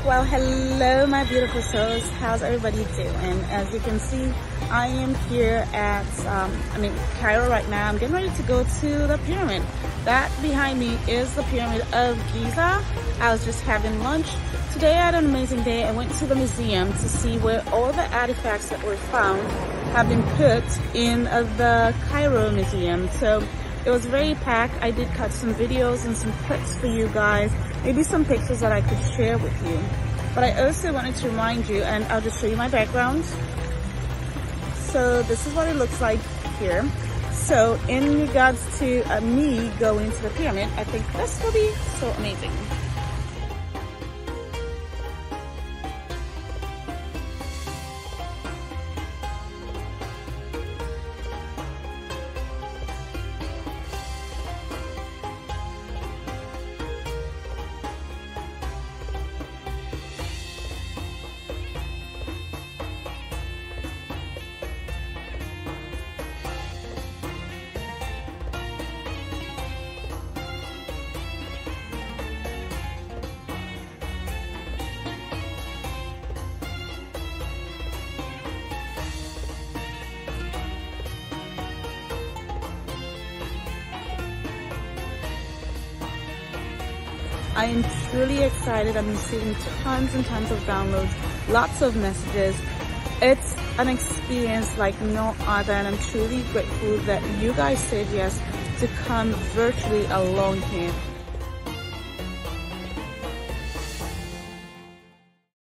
Well, hello my beautiful souls. How's everybody doing? As you can see, I am here at Cairo right now. I'm getting ready to go to the pyramid. That behind me is the Pyramid of Giza. I was just having lunch. Today I had an amazing day. I went to the museum to see where all the artifacts that were found have been put in the Cairo museum. So it was very packed. I did cut some videos and some clips for you guys, maybe some pictures that I could share with you. But I also wanted to remind you, and I'll just show you my background. So this is what it looks like here. So in regards to me going to the pyramid, I think this will be so amazing. I am truly excited. I'm receiving tons and tons of downloads, lots of messages. It's an experience like no other, and I'm truly grateful that you guys said yes to come virtually along here.